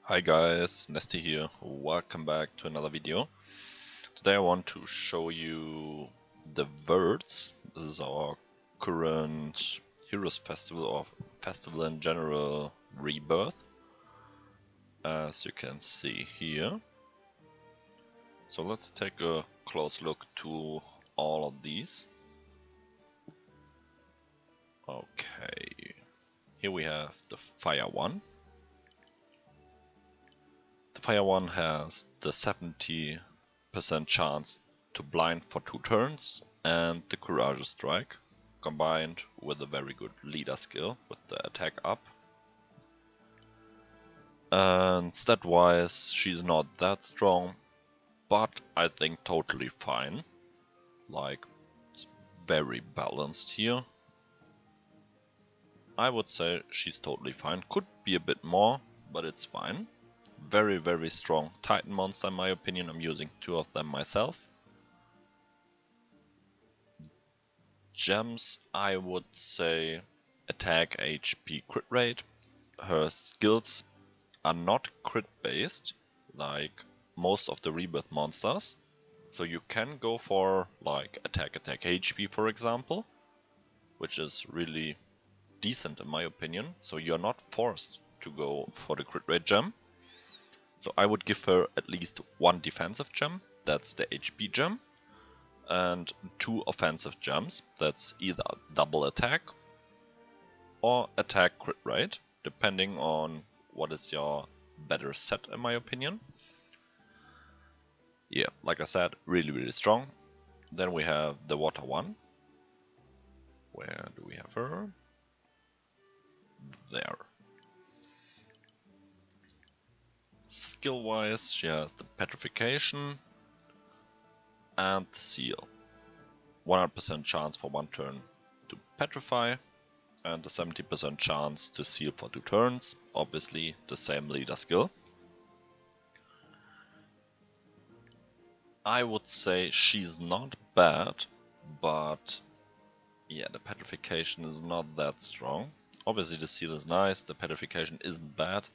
Hi guys, Nesty here. Welcome back to another video. Today I want to show you the words. This is our current Heroes Festival or Festival in general Rebirth, as you can see here. So let's take a close look to all of these. Okay, here we have the Fire one. The Fire one has the 70% chance to blind for 2 turns and the Courage Strike, combined with a very good leader skill with the attack up. And stat wise she's not that strong, but I think totally fine. Like, it's very balanced here. I would say she's totally fine. Could be a bit more, but it's fine. Very strong Titan monster in my opinion. I'm using 2 of them myself. Gems, I would say attack, HP, crit rate. Her skills are not crit based like most of the Rebirth monsters. So you can go for like attack, HP for example, which is really decent in my opinion. So you're not forced to go for the crit rate gem. So I would give her at least 1 defensive gem, that's the HP gem, and 2 offensive gems, that's either double attack or attack crit rate, depending on what is your better set in my opinion. Yeah, like I said, really strong. Then we have the Water one. Where do we have her? There. Skill wise, she has the Petrification and the Seal. 100% chance for 1 turn to petrify, and a 70% chance to seal for 2 turns, obviously the same leader skill. I would say she's not bad, but yeah, the petrification is not that strong. Obviously the seal is nice, the petrification isn't bad,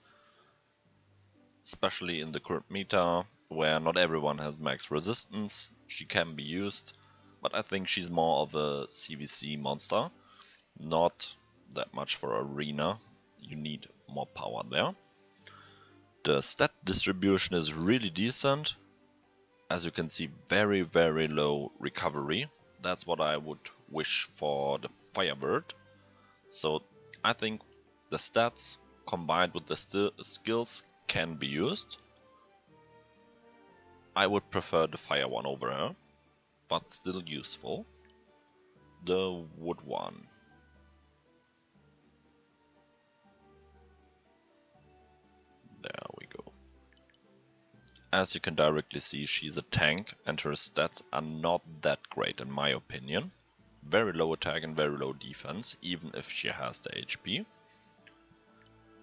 especially in the current meta where not everyone has max resistance. She can be used, but I think she's more of a CVC monster, not that much for arena. You need more power there. The stat distribution is really decent. As you can see, very low recovery. That's what I would wish for the Firebird. So I think the stats combined with the skills can be used. I would prefer the Fire one over her, but still useful. The Wood one. There we go. As you can directly see, she's a tank and her stats are not that great in my opinion. Very low attack and very low defense, even if she has the HP.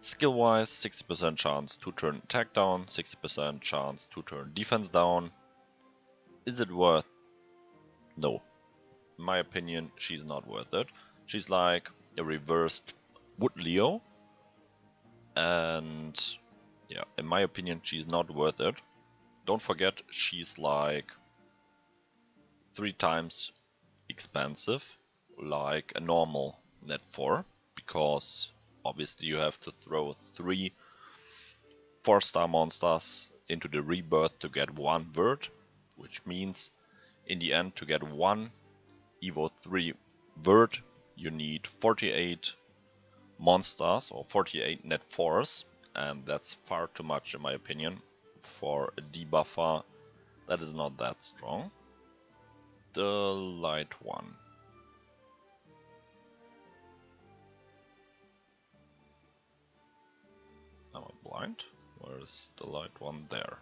Skill wise, 60% chance to turn attack down, 60% chance to turn defense down. Is it worth? No. In my opinion, she's not worth it. She's like a reversed Wood Leo. And yeah, in my opinion, she's not worth it. Don't forget, she's like 3 times expensive, like a normal net 4, because obviously you have to throw 3 4-star monsters into the Rebirth to get 1 Vert, which means in the end to get 1 Evo 3 Vert you need 48 monsters or 48 net 4s, and that's far too much in my opinion for a debuffer that is not that strong. The light one. Am I blind? Where is the light one? There.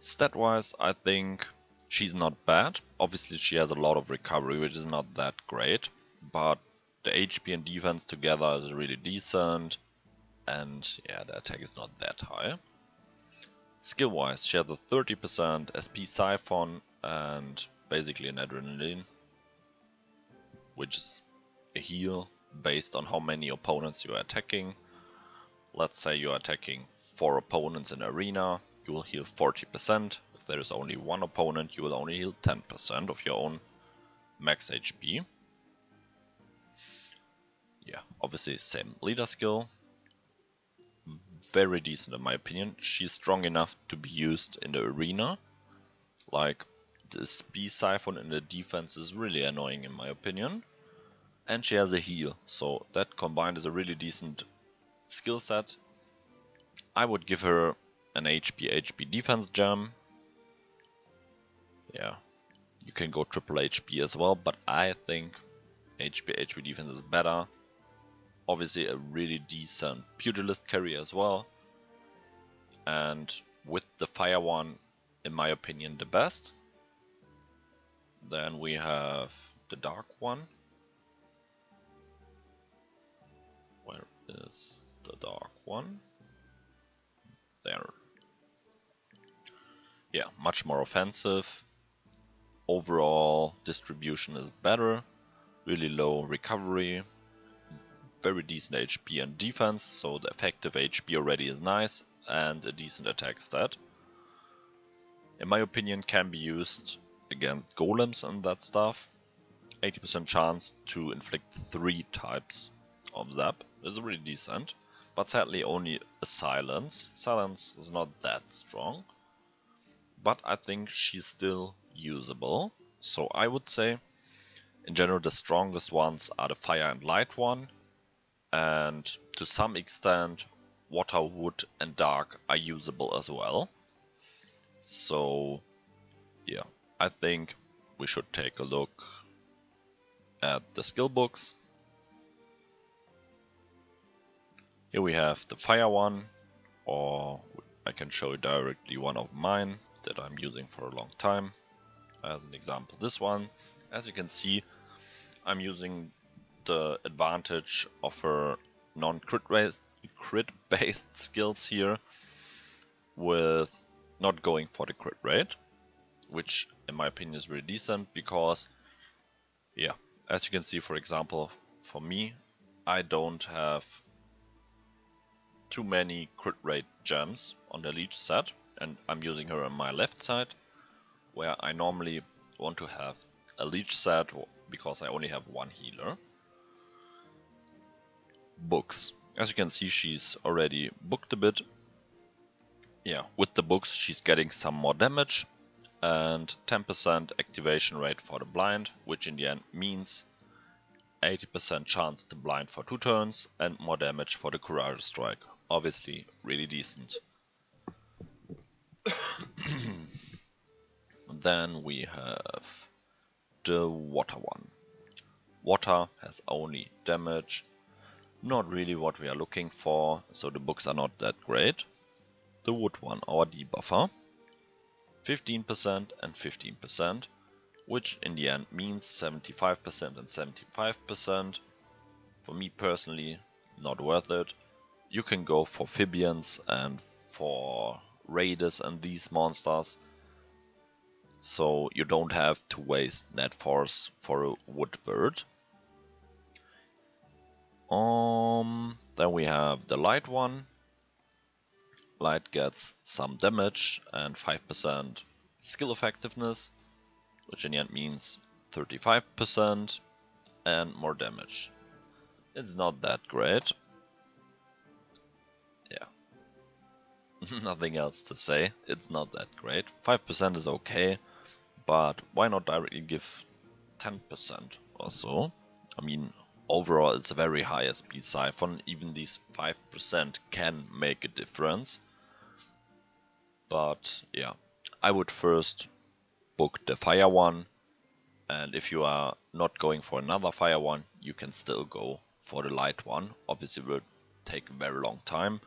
Stat wise, I think she's not bad. Obviously she has a lot of recovery, which is not that great, but the HP and defense together is really decent, and yeah, the attack is not that high. Skill wise, she has a 30% SP Siphon and basically an Adrenaline, which is a heal based on how many opponents you are attacking. Let's say you're attacking 4 opponents in arena, you will heal 40%. If there is only 1 opponent, you will only heal 10% of your own max HP. Yeah, obviously same leader skill. Very decent in my opinion. She's strong enough to be used in the arena. Like, this B-Siphon in the defense is really annoying in my opinion. And she has a heal, so that combined is a really decent skill set. I would give her an HP defense gem. Yeah, you can go triple HP as well, but I think HP defense is better. Obviously a really decent pugilist carry as well. And with the fire one, in my opinion, the best. Then we have the dark one. Where is the dark one? There. Yeah, much more offensive. Overall distribution is better. Really low recovery. Very decent HP and defense, so the effective HP already is nice, and a decent attack stat. In my opinion, can be used against golems and that stuff. 80% chance to inflict 3 types of zap is really decent, but sadly only a silence. Silence is not that strong, but I think she's still usable. So I would say, in general, the strongest ones are the fire and light one, and to some extent water, wood and dark are usable as well. So yeah, I think we should take a look at the skill books. Here we have the fire one, or I can show you directly one of mine that I'm using for a long time. As an example, this one. As you can see, I'm using the advantage of her non-crit based skills here, with not going for the crit rate, which in my opinion is really decent because, yeah, as you can see, for example, for me, I don't have too many crit rate gems on the leech set, and I'm using her on my left side, where I normally want to have a leech set because I only have 1 healer. Books. As you can see, she's already booked a bit. Yeah, with the books she's getting some more damage and 10% activation rate for the blind, which in the end means 80% chance to blind for 2 turns and more damage for the Courage Strike. Obviously really decent. Then we have the water one. Water has only damage, not really what we are looking for, so the books are not that great. The wood one, our debuffer, 15% and 15%, which in the end means 75% and 75%. For me personally, not worth it. You can go for Phibians and for Raiders and these monsters, so you don't have to waste net force for a wood bird. Then we have the light one. Light gets some damage and 5% skill effectiveness, which in the end means 35% and more damage. It's not that great. Yeah. Nothing else to say. It's not that great. 5% is okay, but why not directly give 10% or so? I mean, overall it's a very high speed siphon. Even these 5% can make a difference. But yeah, I would first book the fire one, and if you are not going for another fire one, you can still go for the light one. Obviously it will take a very long time,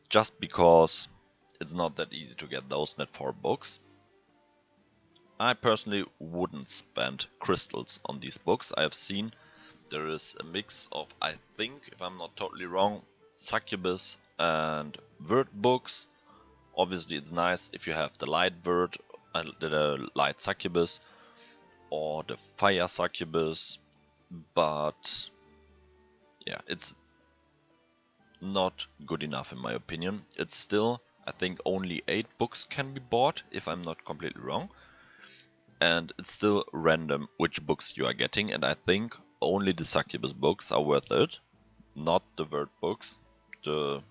just because it's not that easy to get those net 4 books. I personally wouldn't spend crystals on these books. I have seen there is a mix of, I think, if I'm not totally wrong, succubus and vert books. Obviously it's nice if you have the light vert, the light succubus or the fire succubus, but yeah, it's not good enough in my opinion. It's still, I think only 8 books can be bought, if I'm not completely wrong. And it's still random which books you are getting, and I think only the Succubus books are worth it, not the Verd books. The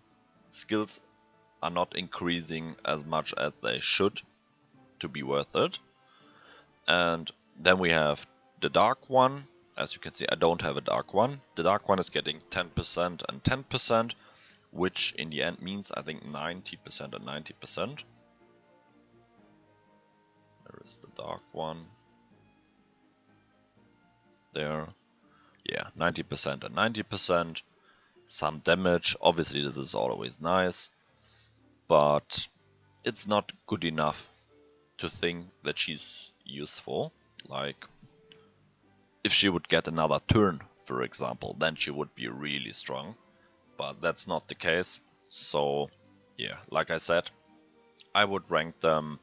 skills are not increasing as much as they should to be worth it. And then we have the Dark one. As you can see, I don't have a Dark one. The Dark one is getting 10% and 10%, which in the end means I think 90% and 90%. There is the Dark one. There. Yeah, 90% and 90%. Some damage. Obviously this is always nice, but it's not good enough to think that she's useful. Like, if she would get another turn, for example, then she would be really strong. But that's not the case. So yeah, like I said, I would rank them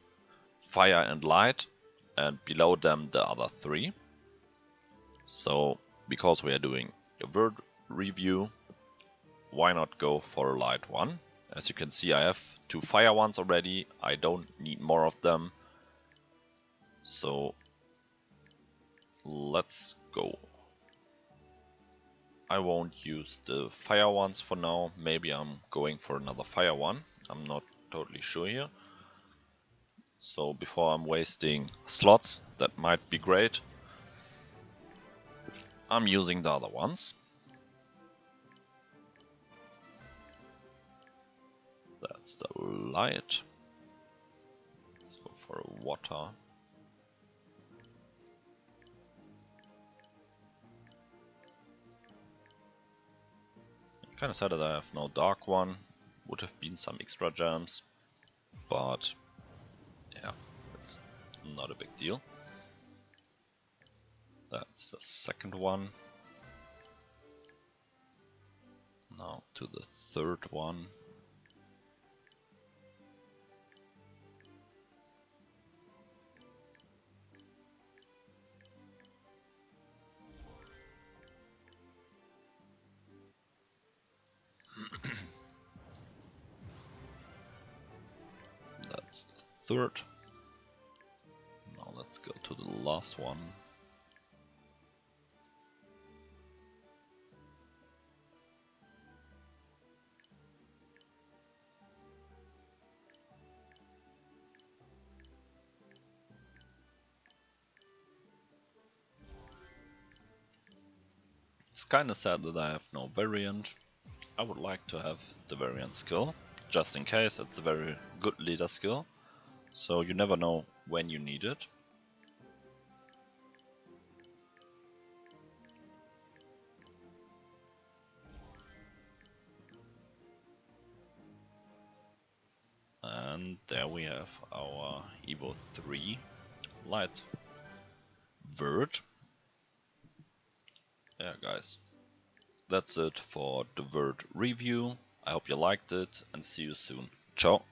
Fire and Light, and below them the other 3. So because we are doing a Verd review, why not go for a Light one? As you can see, I have 2 Fire ones already. I don't need more of them. So let's go. I won't use the Fire ones for now. Maybe I'm going for another Fire one. I'm not totally sure here. So before I'm wasting slots, that might be great, I'm using the other ones. That's the Light. Let's go for a Water. Kinda sad that I have no Dark one. Would have been some extra gems, but yeah, it's not a big deal. That's the second one. Now to the third one. That's the third. Now let's go to the last one. It's kinda sad that I have no variant. I would like to have the variant skill, just in case. It's a very good leader skill, so you never know when you need it. And there we have our Evo 3 Light Verd. Yeah guys, that's it for the Verd review. I hope you liked it and see you soon. Ciao!